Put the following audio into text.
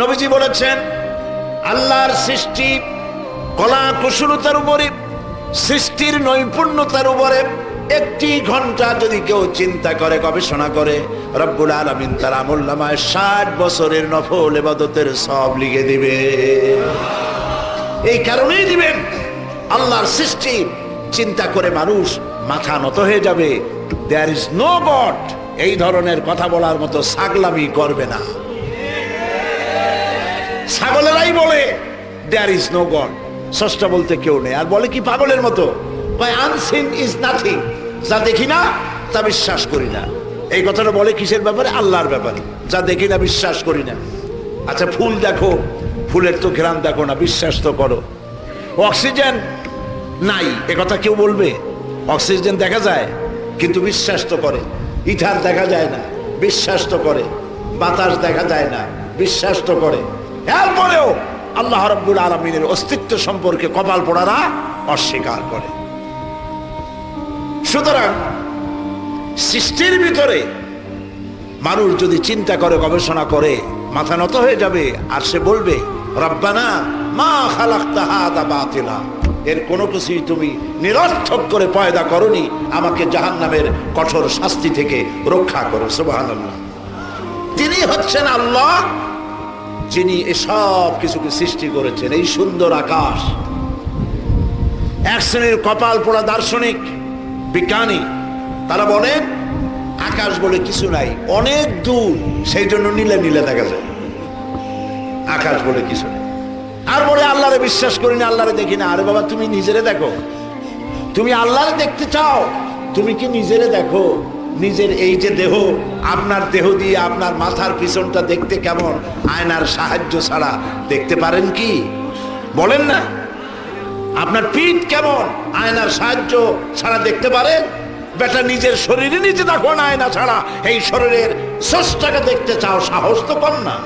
নবীজি বলেছেন, আল্লাহর সৃষ্টি কলা কুশলতার উপরে, সৃষ্টির নৈপুণ্যতার উপরে একটি ঘন্টা যদি কেউ চিন্তা করে, গবেষণা করে, রব্বুল আলামিন তার আমলনামায় 60 বছরের নফল ইবাদতের সব লিখে দিবে। এই কারণেই দিবেন, আল্লাহর সৃষ্টি চিন্তা করে মানুষ মাথা নত হয়ে যাবে। দেয়ার ইজ নো গড, এই ধরনের কথা বলার মতো ছাগলামি করবে না। ছাগলেরাই বলে দেয়ার ইজ নো গড, স্রষ্টা বলতে কেউ নেই। আর বলে কি পাগলের মতো, আনসিন ইজ নাথিং, যা দেখি না তা বিশ্বাস করি না। এই কথাটা বলে কিসের ব্যাপারে? আল্লাহর ব্যাপারে। যা দেখি না বিশ্বাস করি না। আচ্ছা, ফুল দেখো, ফুলের তো ঘ্রাণ দেখো না, বিশ্বাস তো করো। অক্সিজেন নাই, এ কথা কেউ বলবে? অক্সিজেন দেখা যায় কিন্তু বিশ্বাস তো করে। ইথার দেখা যায় না, বিশ্বাস তো করে। বাতাস দেখা যায় না, বিশ্বাস তো করে। এরপরেও আল্লাহ রাব্বুল আলামিনের অস্তিত্ব সম্পর্কে কপাল পোড়ারা অস্বীকার করে। সুতরাং সৃষ্টির ভিতরে মানুষ যদি চিন্তা করে, গবেষণা করে, মাথা নত হয়ে যাবে। আর সে বলবে, রব্বানা মা খালাকতা হাযা বাতিলা, এর কোনো কিছুই তুমি নিরর্থক করে পয়দা করনি, আমাকে জাহান্নামের কঠোর শাস্তি থেকে রক্ষা করো। সুবহানাল্লাহ। তিনি হচ্ছেন আল্লাহ, যিনি এসব কিছুকে সৃষ্টি করেছেন। এই সুন্দর আকাশ, এক শ্রেণীর কপাল পোড়া দার্শনিক বিজ্ঞানী, তারা বলেন আকাশ বলে কিছু নাই, অনেক দূর, সেই জন্য নীলে নীলে দেখা যায়। আকাশ বলে কিছু নেই। আর বলে আল্লাহরে বিশ্বাস করি না, আল্লাহরে দেখি না। আরে বাবা, তুমি নিজেরে দেখো। তুমি আল্লাহরে দেখতে চাও, তুমি কি নিজেরে দেখো? নিজের এই যে দেহ, আপনার দেহ দিয়ে আপনার মাথার পিছনটা দেখতে কেমন, আয়নার সাহায্য ছাড়া দেখতে পারেন কি? বলেন না। আপনার পিঠ কেমন, আয়নার সাহায্য ছাড়া দেখতে পারেন? বেটা, নিজের শরীরে নিজে দেখো না, আয়না ছাড়া। এই শরীরের স্রষ্টাকে দেখতে চাও, সাহস তো কম না।